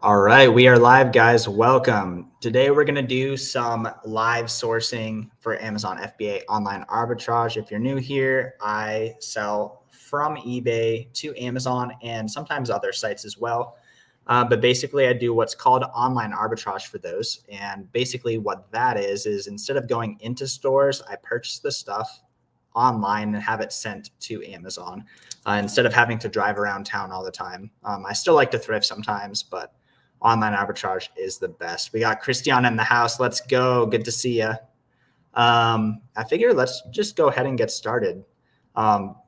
All right, we are live, guys. Welcome. Today, we're going to do some live sourcing for Amazon FBA online arbitrage. If you're new here, I sell from eBay to Amazon and sometimes other sites as well. But basically, I do what's called online arbitrage for those. And basically, what that is instead of going into stores, I purchase the stuff online and have it sent to Amazon instead of having to drive around town all the time. I still like to thrift sometimes, but online arbitrage is the best. We got Christian in the house. Let's go. Good to see you. I figure let's just go ahead and get started.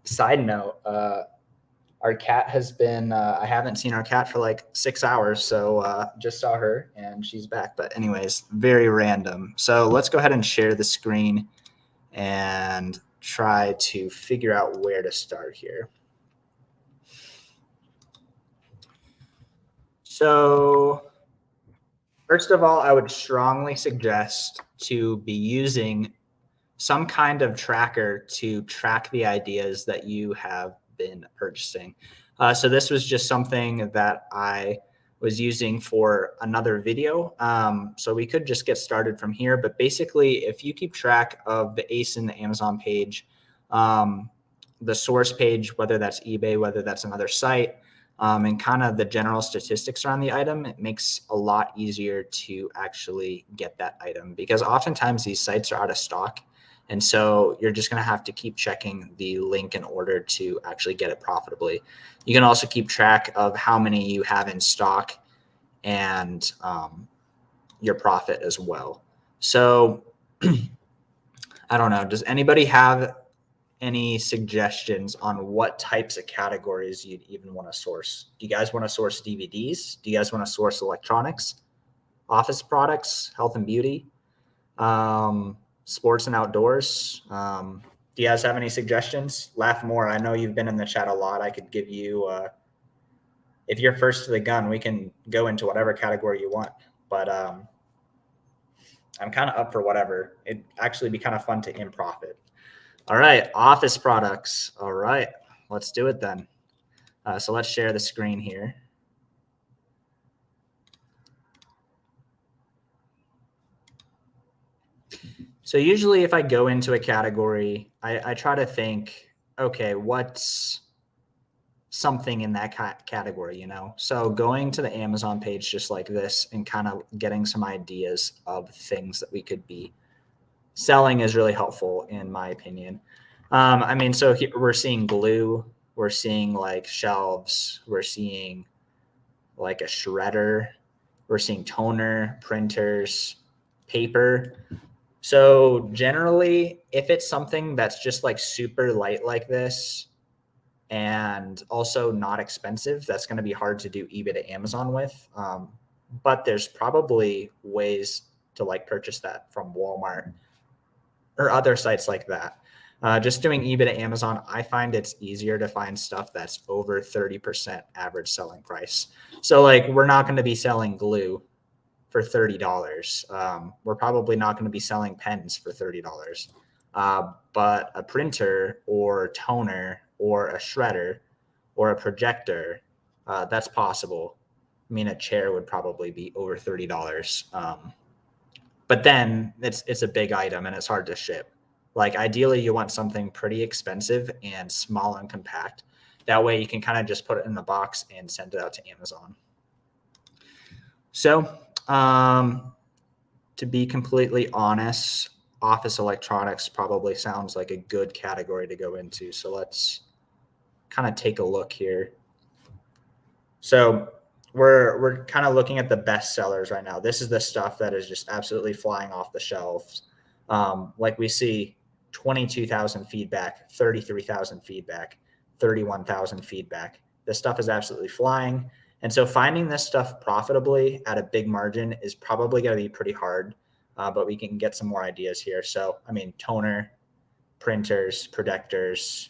Side note, our cat has been, I haven't seen our cat for like 6 hours. So just saw her and she's back. But anyways, very random. So let's go ahead and share the screen and try to figure out where to start here. So first of all, I would strongly suggest to be using some kind of tracker to track the ideas that you have been purchasing. So this was just something that I was using for another video. So we could just get started from here. But basically, if you keep track of the ASIN, the Amazon page, the source page, whether that's eBay, whether that's another site, and kind of the general statistics around the item, it makes a lot easier to actually get that item because oftentimes these sites are out of stock. And so you're just going to have to keep checking the link in order to actually get it profitably. You can also keep track of how many you have in stock and your profit as well. So I don't know. Does anybody have any suggestions on what types of categories you'd even want to source? Do you guys want to source DVDs? Do you guys want to source electronics, office products, health and beauty, sports and outdoors? Do you guys have any suggestions? Laugh more. I know you've been in the chat a lot. I could give you, if you're first to the gun, we can go into whatever category you want. But I'm kind of up for whatever. It'd actually be kind of fun to in profit. All right, office products. All right, let's do it then. So let's share the screen here. So usually if I go into a category, I try to think, okay, what's something in that category, you know? So going to the Amazon page just like this and kind of getting some ideas of things that we could be selling is really helpful in my opinion. I mean, so here we're seeing glue, we're seeing like shelves, we're seeing like a shredder, we're seeing toner, printers, paper. So generally, if it's something that's just like super light like this and also not expensive, that's going to be hard to do eBay to Amazon with. But there's probably ways to like purchase that from Walmart or other sites like that. Just doing eBay to Amazon, I find it's easier to find stuff that's over 30% average selling price. So like we're not going to be selling glue for $30. We're probably not going to be selling pens for $30. But a printer or toner or a shredder or a projector, that's possible. I mean, a chair would probably be over $30. But then it's a big item and it's hard to ship. Like ideally you want something pretty expensive and small and compact. That way you can kind of just put it in the box and send it out to Amazon. So to be completely honest, office electronics probably sounds like a good category to go into. So let's kind of take a look here. So we're kind of looking at the best sellers right now. This is the stuff that is just absolutely flying off the shelves. Like we see 22,000 feedback, 33,000 feedback, 31,000 feedback. This stuff is absolutely flying. And so finding this stuff profitably at a big margin is probably going to be pretty hard, but we can get some more ideas here. So, I mean, toner, printers, projectors,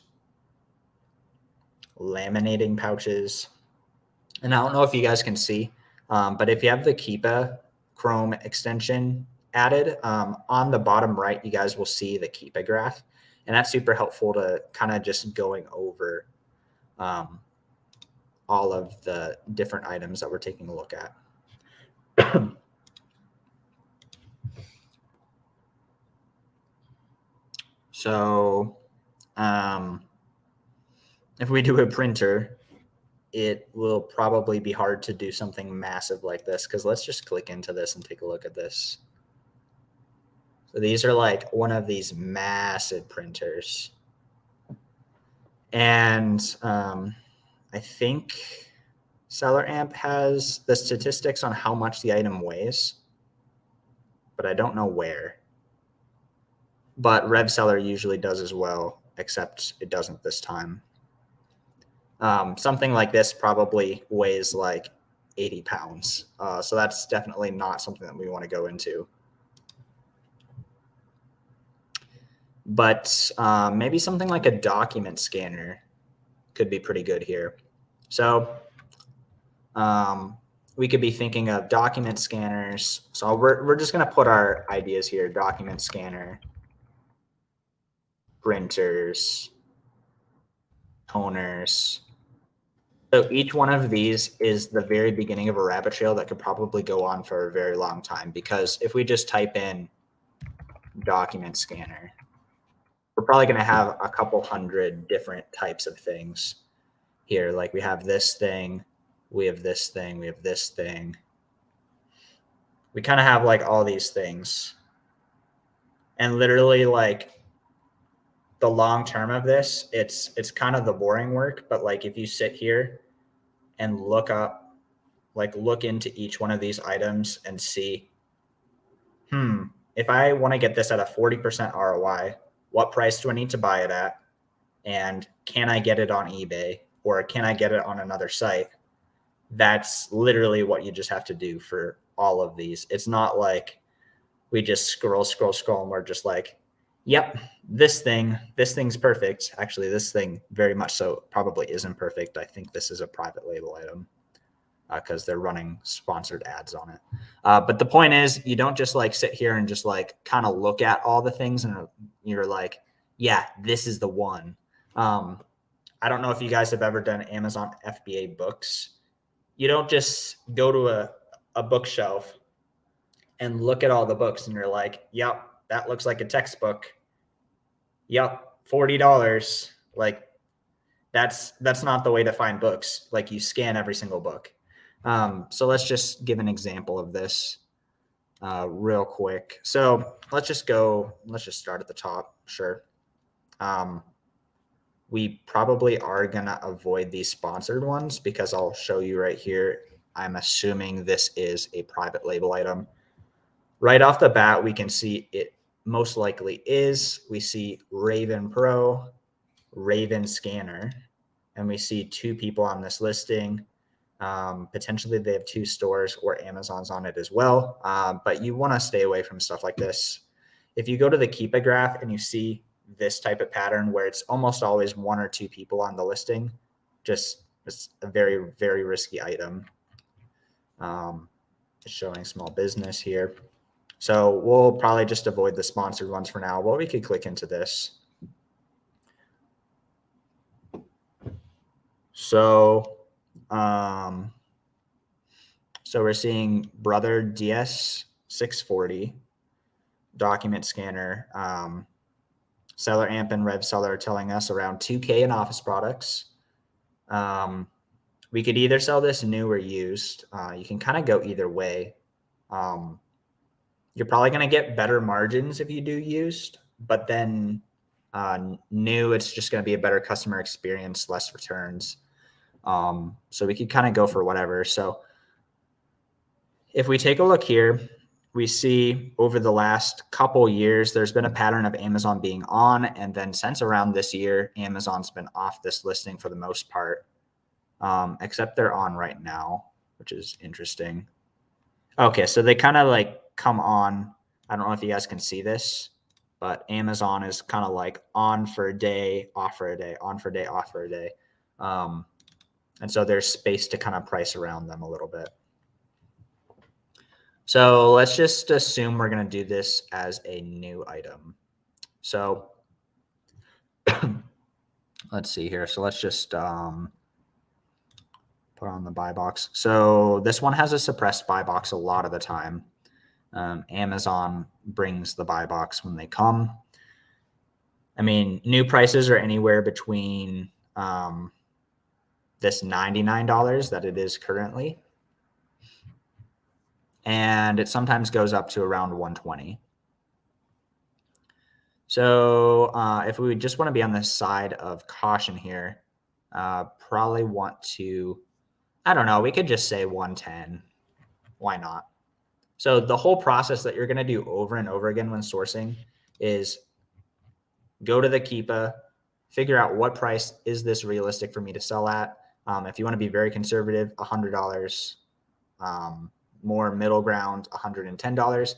laminating pouches. And I don't know if you guys can see, but if you have the Keepa Chrome extension added, on the bottom right, you guys will see the Keepa graph. And that's super helpful to kind of just going over all of the different items that we're taking a look at. So if we do a printer, it will probably be hard to do something massive like this, because let's just click into this and take a look at this. So these are like one of these massive printers. And I think SellerAmp has the statistics on how much the item weighs, but I don't know where. But RevSeller usually does as well, except it doesn't this time. Something like this probably weighs like 80 pounds. So that's definitely not something that we want to go into. But maybe something like a document scanner could be pretty good here. So we could be thinking of document scanners. So we're just going to put our ideas here: document scanner, printers, toners. So each one of these is the very beginning of a rabbit trail that could probably go on for a very long time, because if we just type in document scanner, we're probably going to have a couple hundred different types of things here. Like we have this thing, we have this thing, we have this thing. We kind of have like all these things. And literally, like, the long term of this, it's kind of the boring work, but like if you sit here and look into each one of these items and see, if I want to get this at a 40% ROI, what price do I need to buy it at? And can I get it on eBay, or can I get it on another site? That's literally what you just have to do for all of these. It's not like we just scroll, and we're just like, yep, this thing's perfect. Actually, this thing very much so probably isn't perfect. I think this is a private label item, because they're running sponsored ads on it. But the point is, you don't just like sit here and just like kind of look at all the things and you're like, yeah, this is the one. I don't know if you guys have ever done Amazon FBA books. You don't just go to a bookshelf and look at all the books and you're like, yep, that looks like a textbook. Yep, $40. Like that's not the way to find books. Like you scan every single book. So let's just give an example of this real quick. So let's just start at the top. Sure. We probably are going to avoid these sponsored ones, because I'll show you right here. I'm assuming this is a private label item. Right off the bat, we can see it most likely is. We see Raven Pro, Raven Scanner, and we see two people on this listing. Potentially they have two stores, or Amazon's on it as well. But you want to stay away from stuff like this. If you go to the Keepa graph and you see this type of pattern where it's almost always one or two people on the listing, it's a very, very risky item. It's showing small business here. So we'll probably just avoid the sponsored ones for now. Well, we could click into this. So, so we're seeing Brother DS 640 document scanner. SellerAmp and RevSeller are telling us around 2K in office products. We could either sell this new or used. You can kind of go either way. You're probably going to get better margins if you do used, but then new, it's just going to be a better customer experience, less returns. So we could kind of go for whatever. So if we take a look here, we see over the last couple years, there's been a pattern of Amazon being on. And then since around this year, Amazon's been off this listing for the most part, except they're on right now, which is interesting. Okay, so they kind of like come on. I don't know if you guys can see this, but Amazon is kind of like on for a day, off for a day, on for a day, off for a day. And so there's space to kind of price around them a little bit. So let's just assume we're going to do this as a new item. So let's see here. So let's just put on the buy box. So this one has a suppressed buy box a lot of the time. Amazon brings the buy box when they come. I mean, new prices are anywhere between this $99 that it is currently, and it sometimes goes up to around 120. So if we just want to be on the side of caution here, probably want to, I don't know, we could just say 110. Why not? So the whole process that you're going to do over and over again when sourcing is go to the Keepa, figure out what price is this realistic for me to sell at. If you want to be very conservative, $100, more middle ground, $110.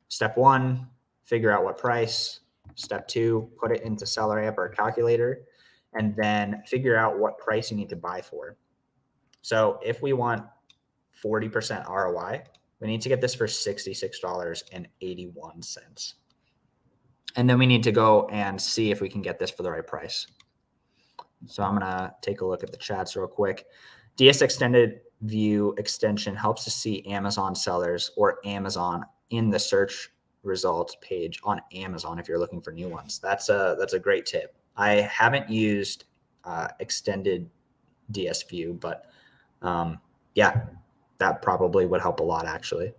Step one, figure out what price. Step two, put it into SellerAmp or a calculator, and then figure out what price you need to buy for. So if we want 40% ROI, we need to get this for $66.81. And then we need to go and see if we can get this for the right price. So I'm going to take a look at the chats real quick. DS Extended View extension helps to see Amazon sellers or Amazon in the search results page on Amazon if you're looking for new ones. That's a great tip. I haven't used extended DS View, but yeah, that probably would help a lot actually.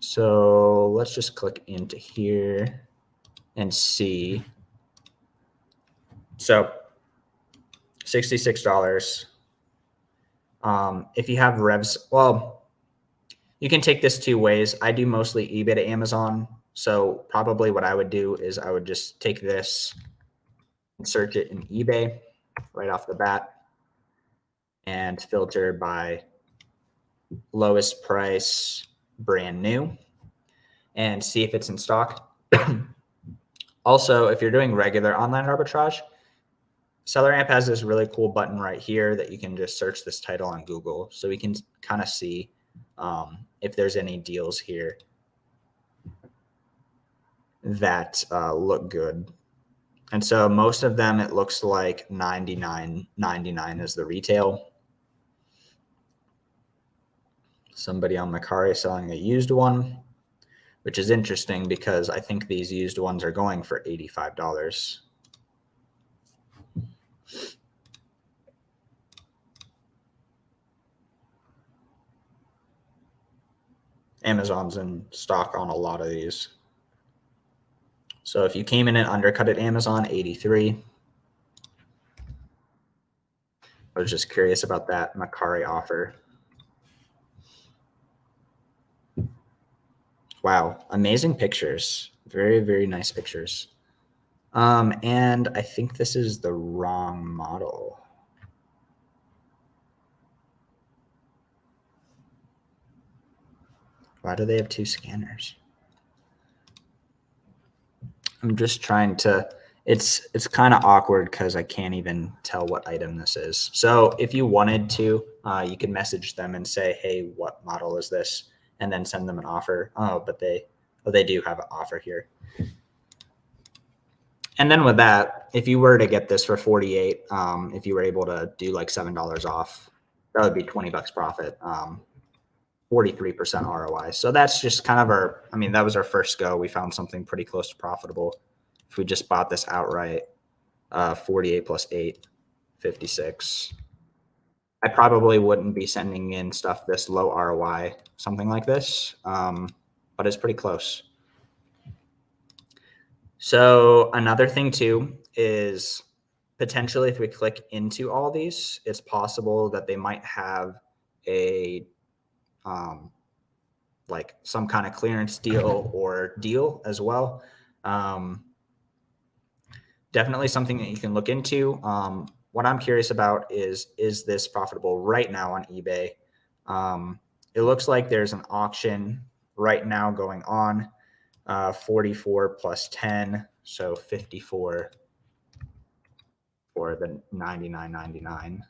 So let's just click into here and see. So $66. If you have revs, well, you can take this two ways. I do mostly eBay to Amazon. So probably what I would do is I would just take this and search it in eBay right off the bat and filter by lowest price, brand new, and see if it's in stock. Also, if you're doing regular online arbitrage, SellerAmp has this really cool button right here that you can just search this title on Google. So we can kind of see if there's any deals here that look good. And so most of them, it looks like $99.99 is the retail. Somebody on Macari selling a used one, which is interesting because I think these used ones are going for $85. Amazon's in stock on a lot of these. So if you came in and undercut at Amazon, 83. I was just curious about that Macari offer. Wow, amazing pictures. Very, very nice pictures. And I think this is the wrong model. Why do they have two scanners? I'm just trying to, it's kind of awkward because I can't even tell what item this is. So if you wanted to, you could message them and say, hey, what model is this? And then send them an offer. Oh, but they do have an offer here. And then with that, if you were to get this for 48, if you were able to do like $7 off, that would be 20 bucks profit, 43% ROI. So that's just kind of our, I mean, that was our first go. We found something pretty close to profitable. If we just bought this outright, 48 plus 8, 56. I probably wouldn't be sending in stuff this low ROI, something like this, but it's pretty close. So another thing too is potentially if we click into all these, it's possible that they might have a like some kind of clearance deal or deal as well. Definitely something that you can look into. What I'm curious about is this profitable right now on eBay? It looks like there's an auction right now going on, 44 plus 10, so 54 for the $99.99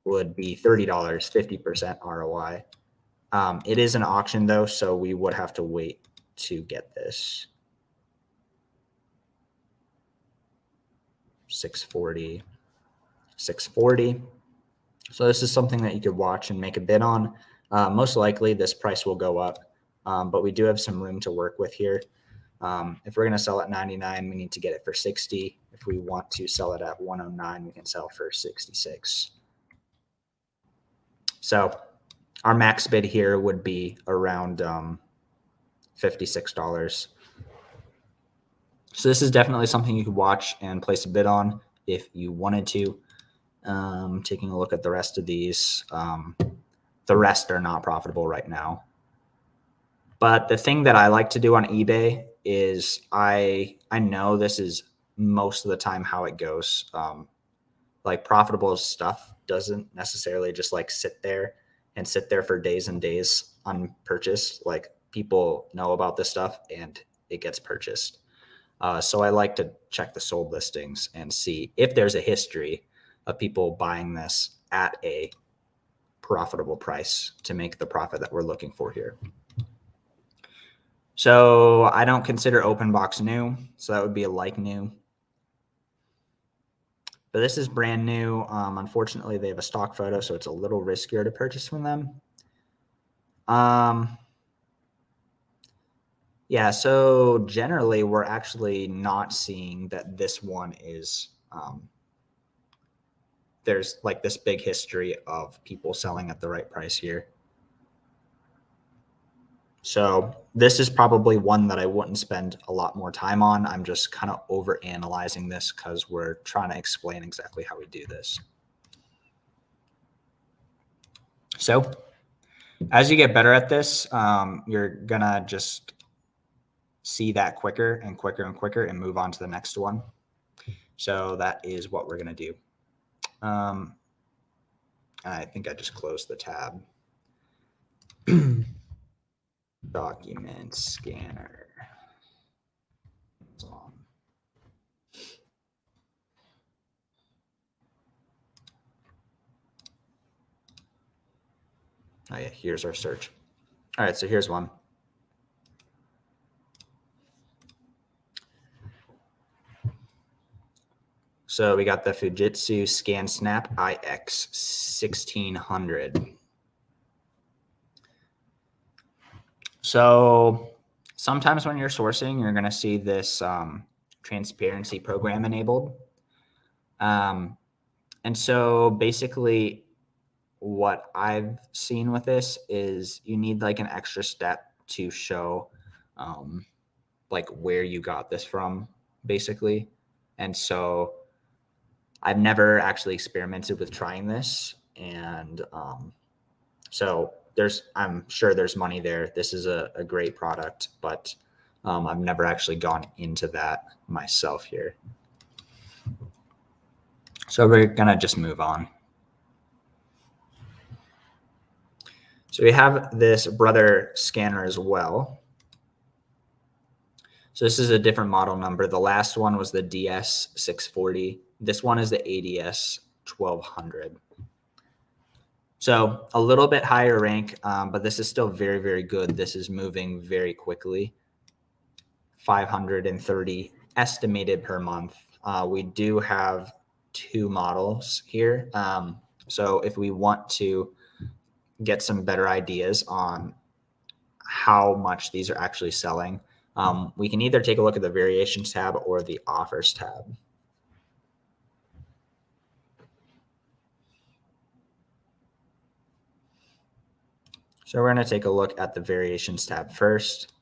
would be $30, 50% ROI. It is an auction though, so we would have to wait to get this. 640. 640. So this is something that you could watch and make a bid on. Most likely this price will go up, but we do have some room to work with here. If we're going to sell at 99, we need to get it for 60. If we want to sell it at 109, we can sell for 66. So our max bid here would be around $56. So this is definitely something you could watch and place a bid on if you wanted to. Taking a look at the rest of these, the rest are not profitable right now. But the thing that I like to do on eBay is I know this is most of the time how it goes. Like profitable stuff doesn't necessarily just like sit there for days and days unpurchased. Like people know about this stuff and it gets purchased. So I like to check the sold listings and see if there's a history of people buying this at a profitable price to make the profit that we're looking for here. So I don't consider open box new. So that would be a like new. But this is brand new. Unfortunately, they have a stock photo, so it's a little riskier to purchase from them. Yeah, so generally, we're actually not seeing that this one is, there's like this big history of people selling at the right price here. So this is probably one that I wouldn't spend a lot more time on. I'm just kind of over analyzing this because we're trying to explain exactly how we do this. So as you get better at this, you're gonna just see that quicker and quicker and quicker and move on to the next one. So that is what we're gonna do. I think I just closed the tab. Document scanner. Oh yeah, here's our search. All right, so here's one. So we got the Fujitsu ScanSnap IX 1600. So sometimes when you're sourcing, you're going to see this transparency program enabled. And so basically what I've seen with this is you need like an extra step to show like where you got this from, basically. And so I've never actually experimented with trying this. And so I'm sure there's money there. This is a great product, but I've never actually gone into that myself here. So we're going to just move on. So we have this Brother scanner as well. So this is a different model number. The last one was the DS640. This one is the ADS 1200. So a little bit higher rank, but this is still very, very good. This is moving very quickly. 530 estimated per month. We do have 2 models here. So if we want to get some better ideas on how much these are actually selling, we can either take a look at the variations tab or the offers tab. So we're going to take a look at the variations tab first.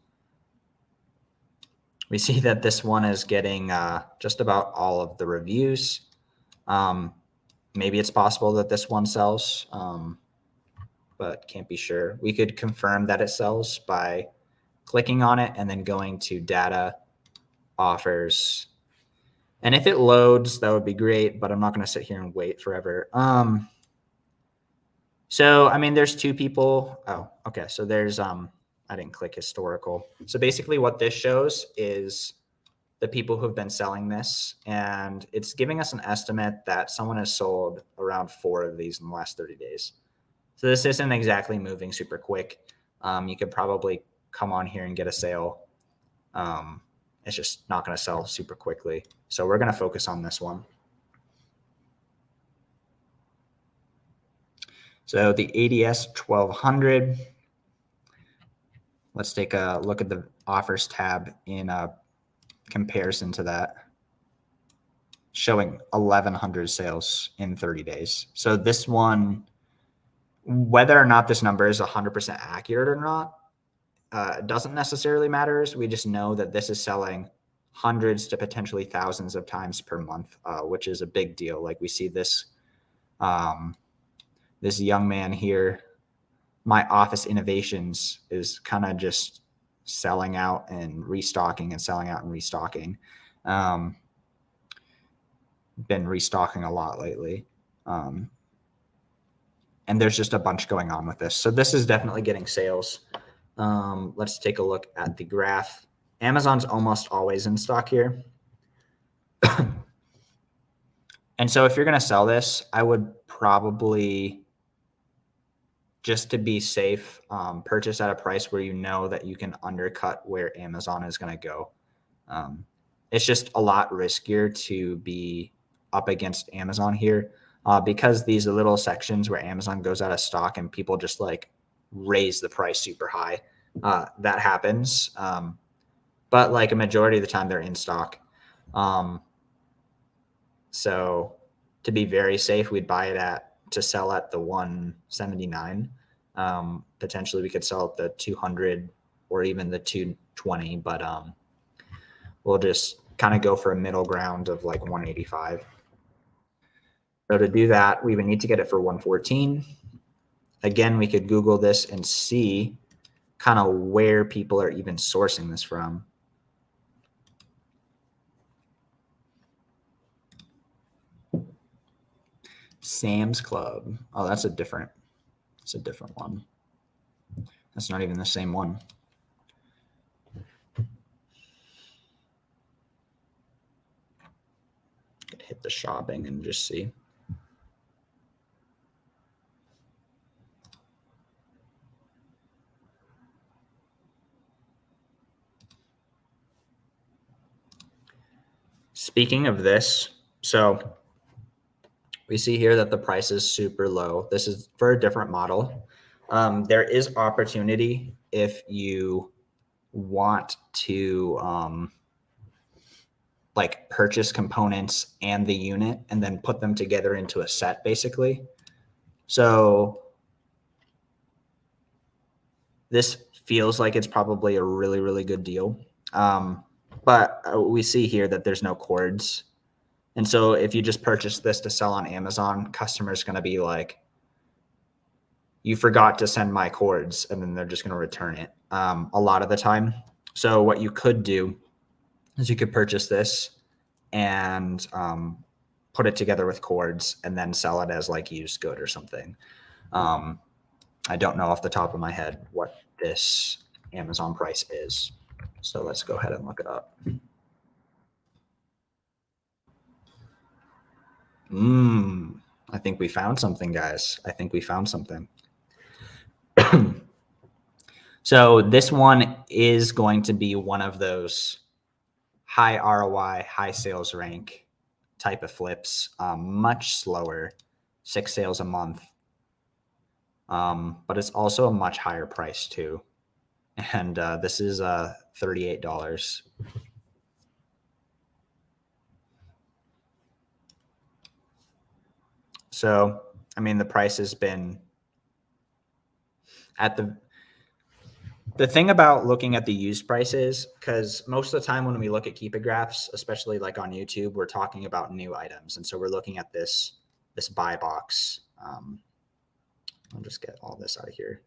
We see that this one is getting just about all of the reviews. Maybe it's possible that this one sells, but can't be sure. We could confirm that it sells by clicking on it and then going to data, offers. And if it loads, that would be great, but I'm not going to sit here and wait forever. So, I mean, there's 2 people. Oh, okay. So there's, I didn't click historical. So basically what this shows is the people who've been selling this, and it's giving us an estimate that someone has sold around 4 of these in the last 30 days. So this isn't exactly moving super quick. You could probably come on here and get a sale. It's just not going to sell super quickly. So we're going to focus on this one. So the ADS 1200. Let's take a look at the offers tab in comparison to that, showing 1,100 sales in 30 days. So this one, whether or not this number is 100% accurate or not, doesn't necessarily matter. We just know that this is selling hundreds to potentially thousands of times per month, which is a big deal. Like we see this, this young man here, My Office Innovations, is kind of just selling out and restocking and selling out and restocking. Been restocking a lot lately. And there's just a bunch going on with this. So this is definitely getting sales. Let's take a look at the graph. Amazon's almost always in stock here. And so if you're going to sell this, I would probably, just to be safe, purchase at a price where you know that you can undercut where Amazon is going to go. It's just a lot riskier to be up against Amazon here because these little sections where Amazon goes out of stock and people just like raise the price super high. That happens. But like a majority of the time they're in stock. So to be very safe, we'd buy it to sell at the 179. Potentially we could sell at the 200 or even the 220, but we'll just kind of go for a middle ground of like 185. So to do that, we would need to get it for 114. Again, we could Google this and see kind of where people are even sourcing this from. Sam's Club. Oh, that's a different one. That's not even the same one. Could hit the shopping and just see. Speaking of this, so we see here that the price is super low. This is for a different model. There is opportunity if you want to like purchase components and the unit and then put them together into a set, basically. So this feels like it's probably a really, really good deal. But we see here that there's no cords. And so if you just purchase this to sell on Amazon, customers going to be like, you forgot to send my cords, and then they're just going to return it a lot of the time. So what you could do is you could purchase this and put it together with cords and then sell it as like used good or something. I don't know off the top of my head what this Amazon price is. So let's go ahead and look it up. I think we found something, guys. I think we found something. So this one is going to be one of those high ROI, high sales rank type of flips, much slower, 6 sales a month. But it's also a much higher price too. And this is $38. So, I mean, the price has been at the thing about looking at the used prices, because most of the time when we look at Keep It graphs, especially like on YouTube, we're talking about new items. And so we're looking at this buy box. I'll just get all this out of here.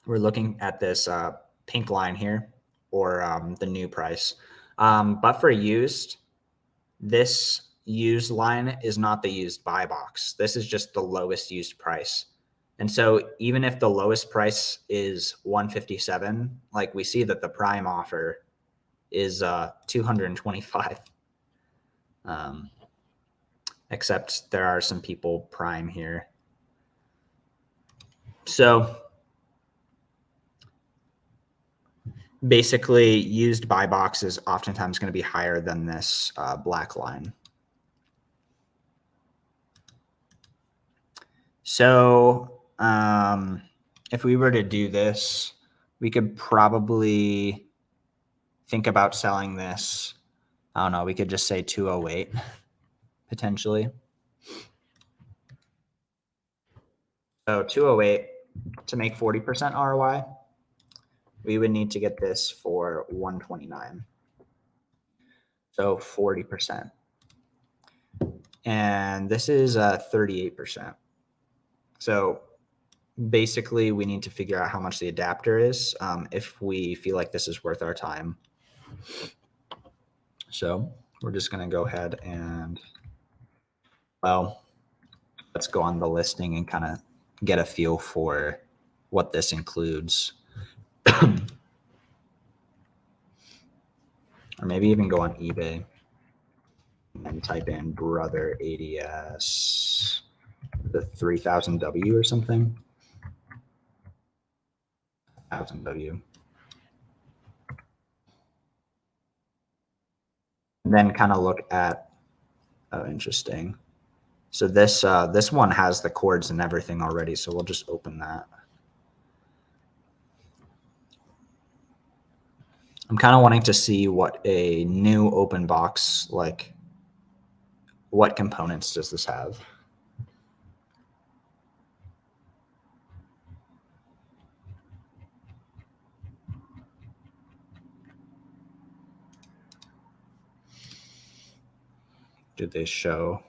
We're looking at this pink line here, or the new price. But for used, this used line is not the used buy box. This is just the lowest used price. And so even if the lowest price is 157, like we see that the prime offer is 225. Except there are some people prime here. So basically used buy box is oftentimes going to be higher than this black line. So if we were to do this, we could probably think about selling this. I don't know. We could just say 208 potentially. So 208 to make 40% ROI, we would need to get this for 129. So 40%. And this is 38%. So basically we need to figure out how much the adapter is if we feel like this is worth our time. So we're just going to go ahead and, well, let's go on the listing and kind of get a feel for what this includes. Or maybe even go on eBay and type in brother ADS, the 3000W or something. 1000W. And then kind of look at, oh, interesting. So this one has the chords and everything already. So we'll just open that. I'm kind of wanting to see what a new open box, like what components does this have? Did they show?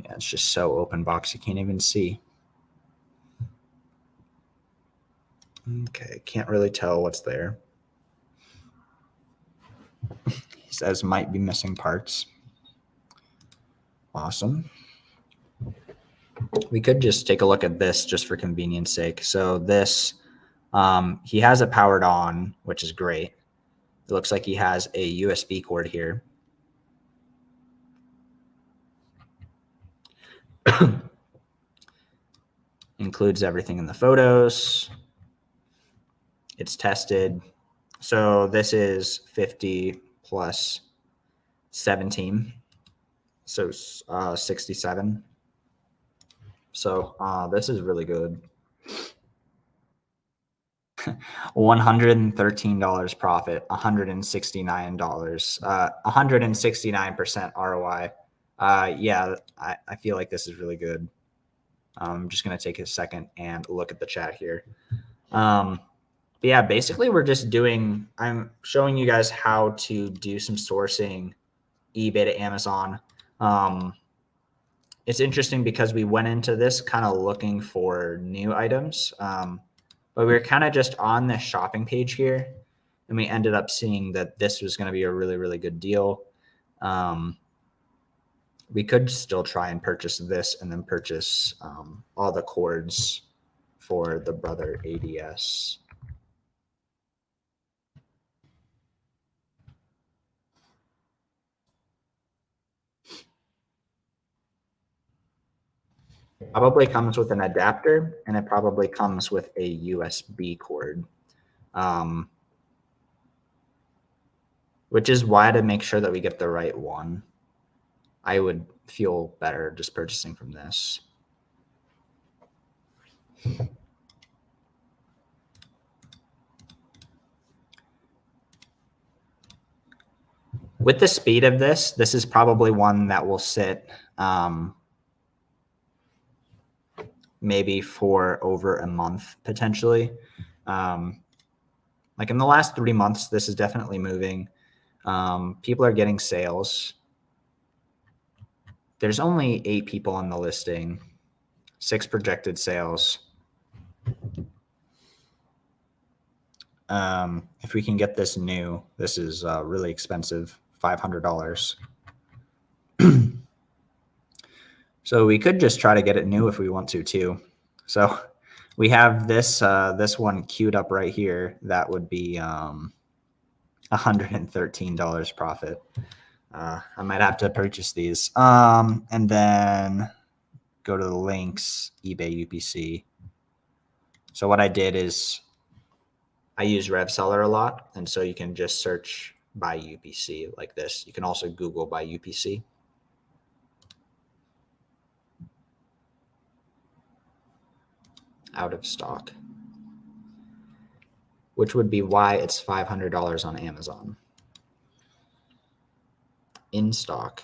Yeah, it's just so open box, you can't even see. Okay, can't really tell what's there. He says might be missing parts. Awesome. We could just take a look at this just for convenience sake. So this, he has it powered on, which is great. It looks like he has a USB cord here. Includes everything in the photos. It's tested. So this is 50 plus 17. So 67. So this is really good. $113 profit, $169, 169% ROI. Yeah, I feel like this is really good. I'm just going to take a second and look at the chat here. But yeah, basically we're just doing, I'm showing you guys how to do some sourcing eBay to Amazon. It's interesting because we went into this kind of looking for new items. But we were kind of just on this shopping page here, and we ended up seeing that this was going to be a really, really good deal. We could still try and purchase this and then purchase all the cords for the brother ADS. It probably comes with an adapter, and it probably comes with a USB cord. Which is why, to make sure that we get the right one, I would feel better just purchasing from this. With the speed of this is probably one that will sit maybe for over a month potentially. Like in the last 3 months, this is definitely moving. People are getting sales. There's only 8 people on the listing, 6 projected sales. If we can get this new, this is really expensive, $500. So we could just try to get it new if we want to too. So we have this this one queued up right here. That would be $113 profit. I might have to purchase these. And then go to the links, eBay UPC. So what I did is I use RevSeller a lot. And so you can just search by UPC like this. You can also Google by UPC. out of stock, which would be why it's $500 on Amazon. In stock.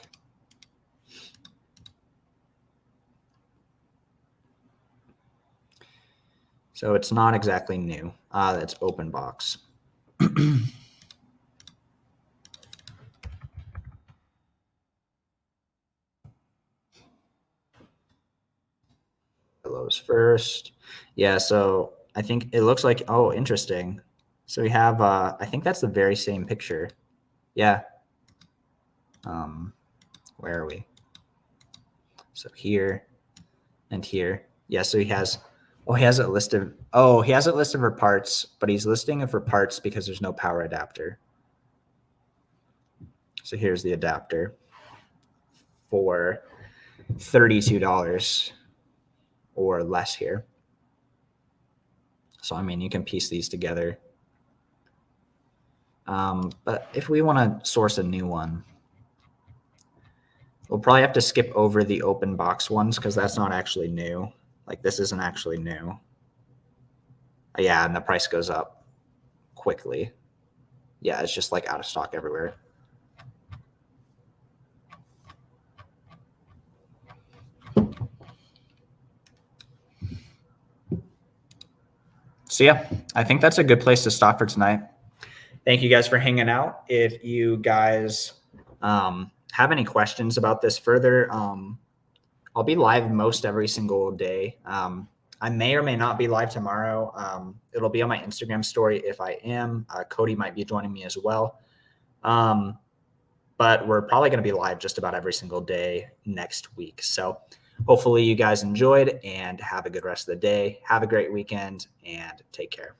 So it's not exactly new. That's open box. Lows first. Yeah, so I think it looks like, oh, interesting. So we have, I think that's the very same picture. Yeah. Where are we? So here and here. Yeah, so he has, oh, he has it listed. Oh, he has it listed for parts, but he's listing it for parts because there's no power adapter. So here's the adapter for $32 or less here. So, I mean, you can piece these together. But if we want to source a new one, we'll probably have to skip over the open box ones because that's not actually new. Like this isn't actually new. Yeah, and the price goes up quickly. Yeah, it's just like out of stock everywhere. So yeah, I think that's a good place to stop for tonight. Thank you guys for hanging out. If you guys have any questions about this further, I'll be live most every single day. I may or may not be live tomorrow. It'll be on my Instagram story if I am. Cody might be joining me as well. But we're probably going to be live just about every single day next week. So hopefully you guys enjoyed and have a good rest of the day. Have a great weekend and take care.